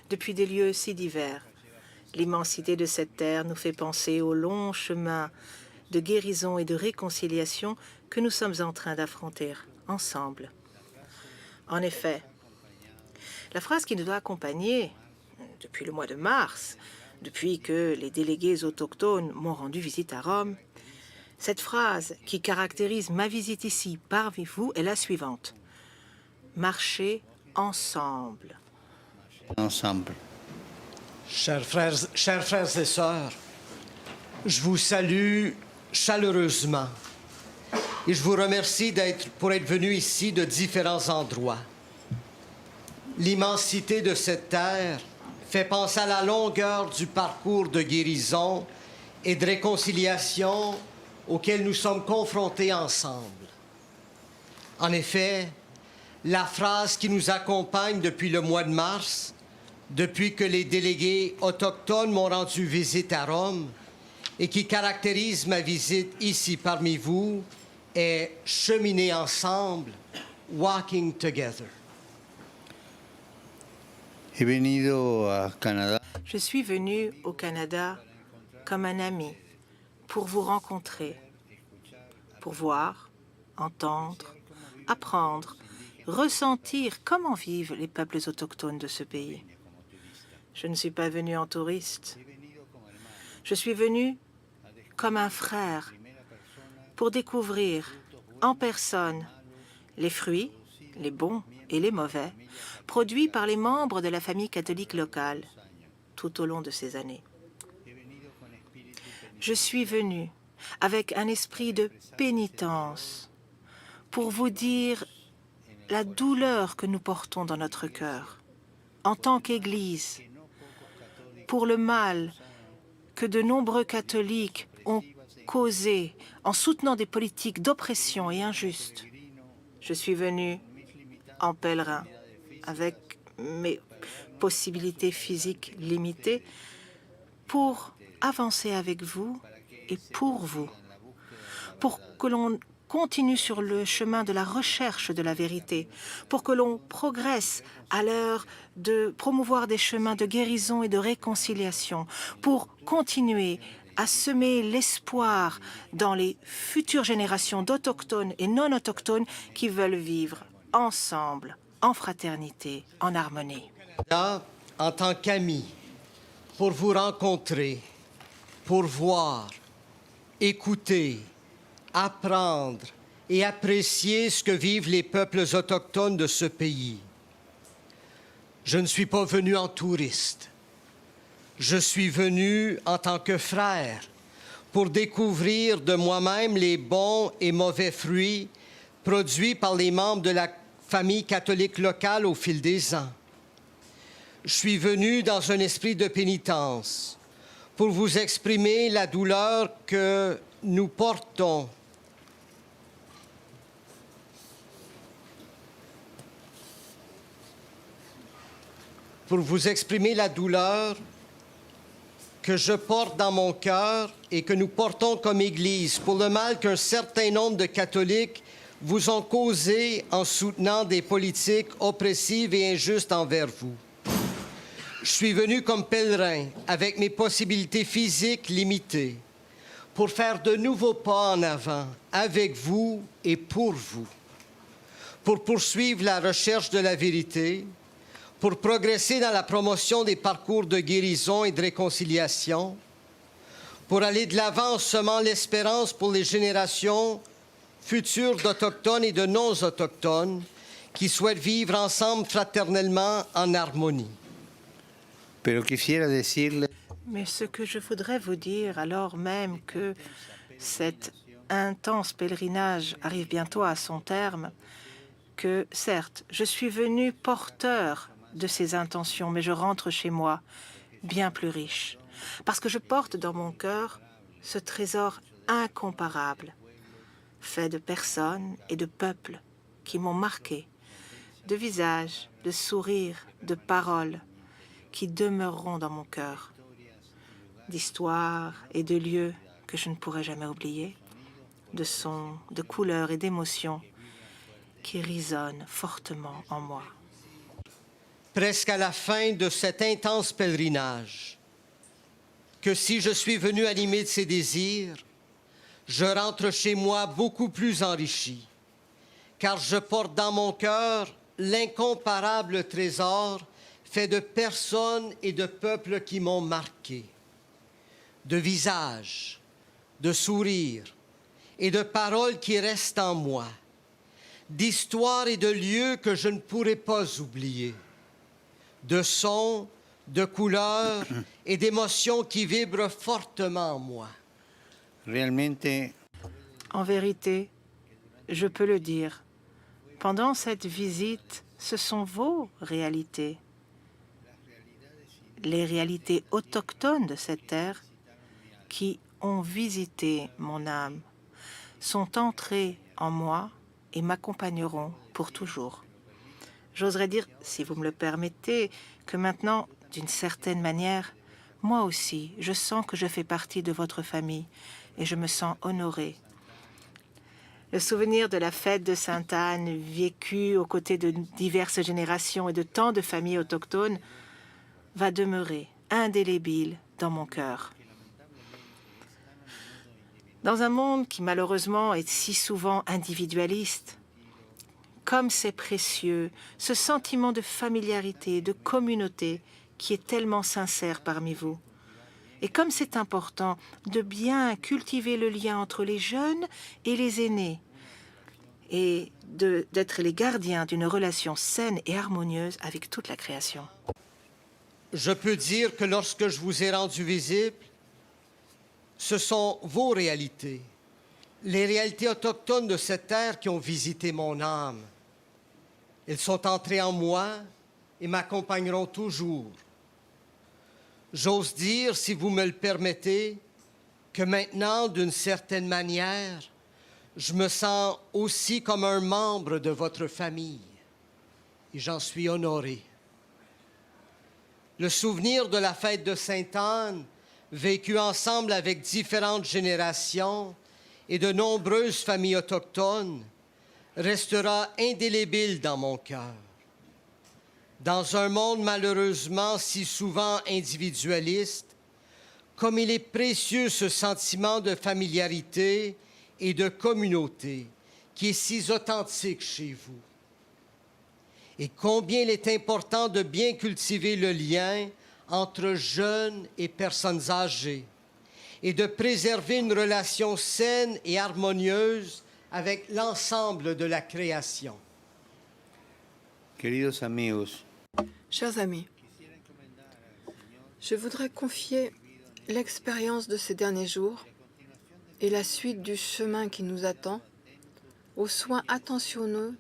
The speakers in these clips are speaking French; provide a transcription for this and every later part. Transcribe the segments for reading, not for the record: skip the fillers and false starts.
depuis des lieux si divers. L'immensité de cette terre nous fait penser au long chemin de guérison et de réconciliation que nous sommes en train d'affronter ensemble. En effet, la phrase qui nous doit accompagner depuis le mois de mars, depuis que les délégués autochtones m'ont rendu visite à Rome, cette phrase qui caractérise ma visite ici parmi vous est la suivante. Marcher ensemble. Ensemble. Chers frères et sœurs, je vous salue chaleureusement et je vous remercie pour être venus ici de différents endroits. L'immensité de cette terre fait penser à la longueur du parcours de guérison et de réconciliation auquel nous sommes confrontés ensemble. En effet, la phrase qui nous accompagne depuis le mois de mars, depuis que les délégués autochtones m'ont rendu visite à Rome et qui caractérise ma visite ici parmi vous, est « cheminer ensemble »,« walking together ». Je suis venu au Canada comme un ami pour vous rencontrer, pour voir, entendre, apprendre, ressentir comment vivent les peuples autochtones de ce pays. Je ne suis pas venu en touriste. Je suis venu comme un frère pour découvrir en personne les fruits, les bons et les mauvais, produits par les membres de la famille catholique locale tout au long de ces années. Je suis venu avec un esprit de pénitence pour vous dire la douleur que nous portons dans notre cœur en tant qu'Église pour le mal que de nombreux catholiques ont causé en soutenant des politiques d'oppression et injustes. Je suis venu en pèlerin avec mes possibilités physiques limitées pour avancer avec vous et pour vous, pour que l'on continue sur le chemin de la recherche de la vérité, pour que l'on progresse à l'heure de promouvoir des chemins de guérison et de réconciliation, pour continuer à semer l'espoir dans les futures générations d'autochtones et non-autochtones qui veulent vivre ensemble, en fraternité, en harmonie. Là, en tant qu'ami, pour vous rencontrer, pour voir, écouter, apprendre et apprécier ce que vivent les peuples autochtones de ce pays. Je ne suis pas venu en touriste. Je suis venu en tant que frère pour découvrir de moi-même les bons et mauvais fruits produits par les membres de la famille catholique locale au fil des ans. Je suis venu dans un esprit de pénitence pour vous exprimer la douleur que nous portons que je porte dans mon cœur et que nous portons comme Église pour le mal qu'un certain nombre de catholiques vous ont causé en soutenant des politiques oppressives et injustes envers vous. Je suis venu comme pèlerin avec mes possibilités physiques limitées pour faire de nouveaux pas en avant avec vous et pour vous, pour poursuivre la recherche de la vérité, pour progresser dans la promotion des parcours de guérison et de réconciliation, pour aller de l'avant en semant l'espérance pour les générations futures d'Autochtones et de non-Autochtones qui souhaitent vivre ensemble fraternellement en harmonie. Mais ce que je voudrais vous dire, alors même que cet intense pèlerinage arrive bientôt à son terme, que certes, je suis venu porteur de ces intentions, mais je rentre chez moi bien plus riche, parce que je porte dans mon cœur ce trésor incomparable, fait de personnes et de peuples qui m'ont marqué, de visages, de sourires, de paroles qui demeureront dans mon cœur, d'histoires et de lieux que je ne pourrai jamais oublier, de sons, de couleurs et d'émotions qui résonnent fortement en moi. presque à la fin de cet intense pèlerinage, que si je suis venu animé de ces désirs, je rentre chez moi beaucoup plus enrichi, car je porte dans mon cœur l'incomparable trésor fait de personnes et de peuples qui m'ont marqué, de visages, de sourires et de paroles qui restent en moi, d'histoires et de lieux que je ne pourrai pas oublier, de sons, de couleurs et d'émotions qui vibrent fortement en moi. Realmente En vérité, je peux le dire, pendant cette visite, ce sont vos réalités, les réalités autochtones de cette terre qui ont visité mon âme, sont entrées en moi et m'accompagneront pour toujours. J'oserais dire, si vous me le permettez, que maintenant, d'une certaine manière, moi aussi, je sens que je fais partie de votre famille et je me sens honorée. Le souvenir de la fête de Sainte-Anne, vécue aux côtés de diverses générations et de tant de familles autochtones, va demeurer indélébile dans mon cœur. Dans un monde qui malheureusement est si souvent individualiste, comme c'est précieux, ce sentiment de familiarité, de communauté qui est tellement sincère parmi vous. Et comme c'est important de bien cultiver le lien entre les jeunes et les aînés, et d'être les gardiens d'une relation saine et harmonieuse avec toute la création. Je peux dire que lorsque je vous ai rendu visible, ce sont vos réalités, les réalités autochtones de cette terre qui ont visité mon âme. Elles sont entrées en moi et m'accompagneront toujours. J'ose dire, si vous me le permettez, que maintenant, d'une certaine manière, je me sens aussi comme un membre de votre famille et j'en suis honoré. Le souvenir de la fête de Sainte-Anne, vécue ensemble avec différentes générations et de nombreuses familles autochtones, restera indélébile dans mon cœur. Dans un monde malheureusement si souvent individualiste, comme il est précieux ce sentiment de familiarité et de communauté qui est si authentique chez vous. Et combien il est important de bien cultiver le lien entre jeunes et personnes âgées et de préserver une relation saine et harmonieuse avec l'ensemble de la création. Queridos amigos, Chers amis, je voudrais confier l'expérience de ces derniers jours et la suite du chemin qui nous attend aux soins attentionnés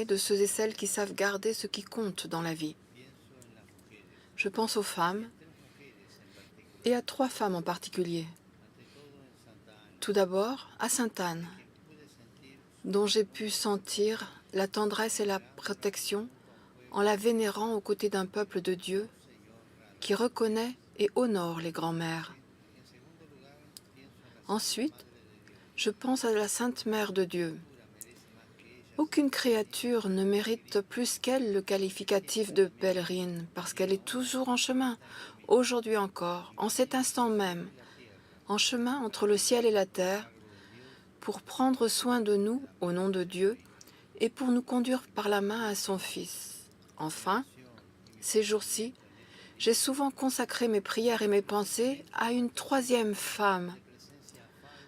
de ceux et celles qui savent garder ce qui compte dans la vie. Je pense aux femmes et à 3 femmes en particulier. Tout d'abord, à Sainte-Anne, dont j'ai pu sentir la tendresse et la protection en la vénérant aux côtés d'un peuple de Dieu qui reconnaît et honore les grands-mères. Ensuite, je pense à la Sainte Mère de Dieu. Aucune créature ne mérite plus qu'elle le qualificatif de pèlerine, parce qu'elle est toujours en chemin, aujourd'hui encore, en cet instant même, en chemin entre le ciel et la terre, pour prendre soin de nous au nom de Dieu et pour nous conduire par la main à son Fils. Enfin, ces jours-ci, j'ai souvent consacré mes prières et mes pensées à une 3e femme,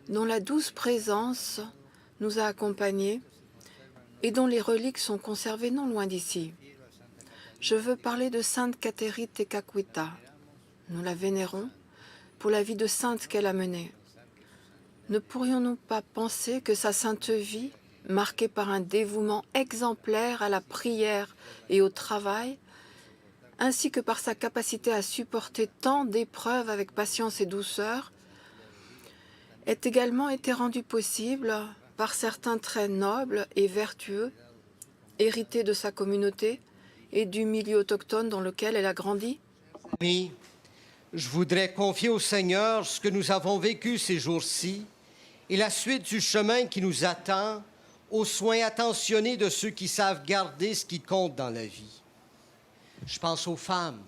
dont la douce présence nous a accompagnés et dont les reliques sont conservées non loin d'ici. Je veux parler de Sainte Cathéry Tekakwitha. Nous la vénérons pour la vie de sainte qu'elle a menée. Ne pourrions-nous pas penser que sa sainte vie, marquée par un dévouement exemplaire à la prière et au travail, ainsi que par sa capacité à supporter tant d'épreuves avec patience et douceur, ait également été rendue possible par certains traits nobles et vertueux, hérités de sa communauté et du milieu autochtone dans lequel elle a grandi? Amis, je voudrais confier au Seigneur ce que nous avons vécu ces jours-ci et la suite du chemin qui nous attend aux soins attentionnés de ceux qui savent garder ce qui compte dans la vie. Je pense aux femmes,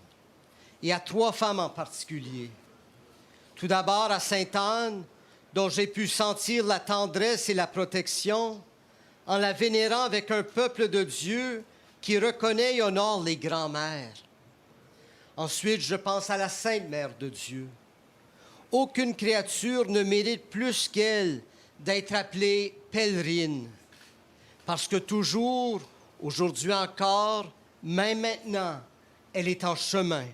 et à 3 femmes en particulier. Tout d'abord à Sainte Anne, dont j'ai pu sentir la tendresse et la protection en la vénérant avec un peuple de Dieu qui reconnaît et honore les grands-mères. Ensuite, je pense à la Sainte Mère de Dieu. Aucune créature ne mérite plus qu'elle d'être appelée pèlerine, parce que toujours, aujourd'hui encore, même maintenant, elle est en chemin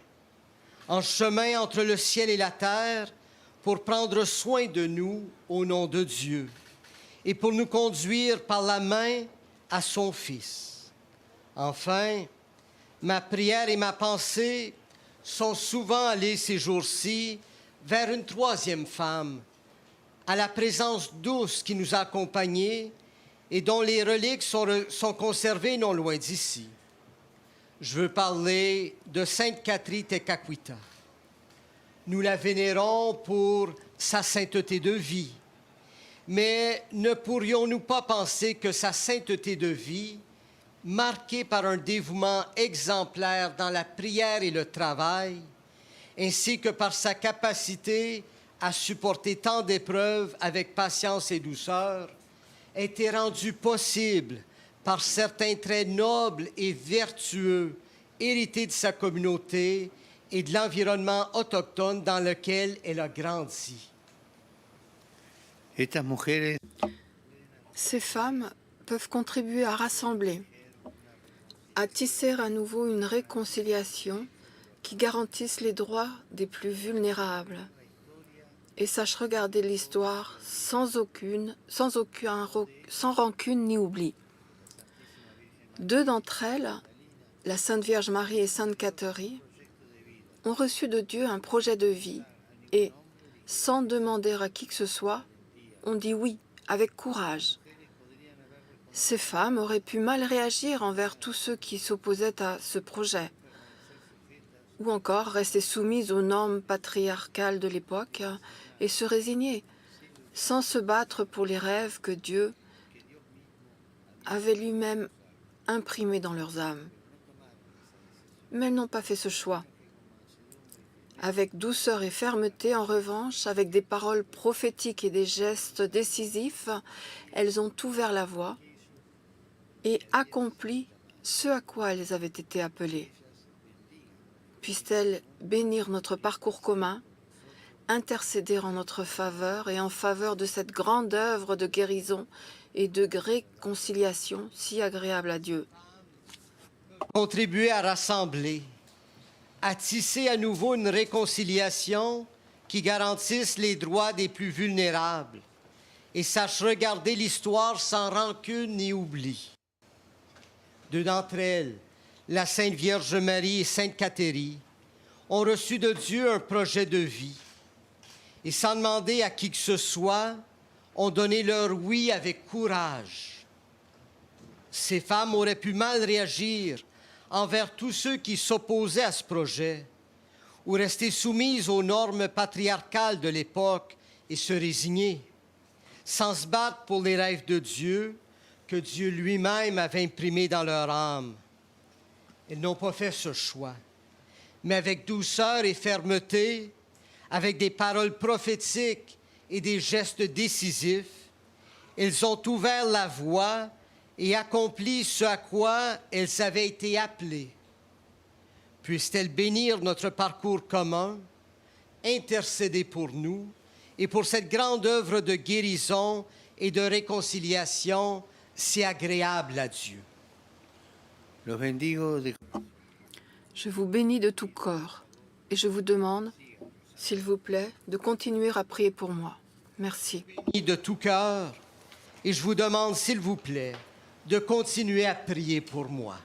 entre le ciel et la terre, pour prendre soin de nous au nom de Dieu et pour nous conduire par la main à son Fils. Enfin, ma prière et ma pensée sont souvent allées ces jours-ci vers une 3e femme, à la présence douce qui nous a accompagnés et dont les reliques sont conservées non loin d'ici. Je veux parler de Sainte Catherine Tekakwitha. Nous la vénérons pour sa sainteté de vie. Mais ne pourrions-nous pas penser que sa sainteté de vie, marquée par un dévouement exemplaire dans la prière et le travail, ainsi que par sa capacité à supporter tant d'épreuves avec patience et douceur, a été rendue possible par certains traits nobles et vertueux hérités de sa communauté et de l'environnement autochtone dans lequel elle a grandi. Estas mujeres Ces femmes peuvent contribuer à rassembler, à tisser à nouveau une réconciliation qui garantisse les droits des plus vulnérables et sache regarder l'histoire sans rancune ni oubli. 2 d'entre elles, la Sainte Vierge Marie et Sainte Catherine, ont reçu de Dieu un projet de vie et, sans demander à qui que ce soit, ont dit oui avec courage. Ces femmes auraient pu mal réagir envers tous ceux qui s'opposaient à ce projet, ou encore rester soumises aux normes patriarcales de l'époque et se résigner, sans se battre pour les rêves que Dieu avait lui-même imprimés dans leurs âmes. Mais elles n'ont pas fait ce choix. Avec douceur et fermeté, en revanche, avec des paroles prophétiques et des gestes décisifs, elles ont ouvert la voie et accompli ce à quoi elles avaient été appelées. Puissent-elles bénir notre parcours commun, intercéder en notre faveur et en faveur de cette grande œuvre de guérison et de réconciliation si agréable à Dieu. Contribuer à rassembler, à tisser à nouveau une réconciliation qui garantisse les droits des plus vulnérables et sache regarder l'histoire sans rancune ni oubli. 2 d'entre elles, la Sainte Vierge Marie et Sainte Catherine, ont reçu de Dieu un projet de vie et sans demander à qui que ce soit, ont donné leur oui avec courage. Ces femmes auraient pu mal réagir envers tous ceux qui s'opposaient à ce projet ou rester soumises aux normes patriarcales de l'époque et se résigner, sans se battre pour les rêves de Dieu que Dieu lui-même avait imprimés dans leur âme. Elles n'ont pas fait ce choix, mais avec douceur et fermeté, avec des paroles prophétiques et des gestes décisifs, elles ont ouvert la voie et accompli ce à quoi elles avaient été appelées. Puissent-elles bénir notre parcours commun, intercéder pour nous et pour cette grande œuvre de guérison et de réconciliation si agréable à Dieu. los bendigo de Je vous bénis de tout corps et je vous demande, s'il vous plaît, de continuer à prier pour moi. Merci. De tout cœur, et je vous demande, s'il vous plaît, de continuer à prier pour moi.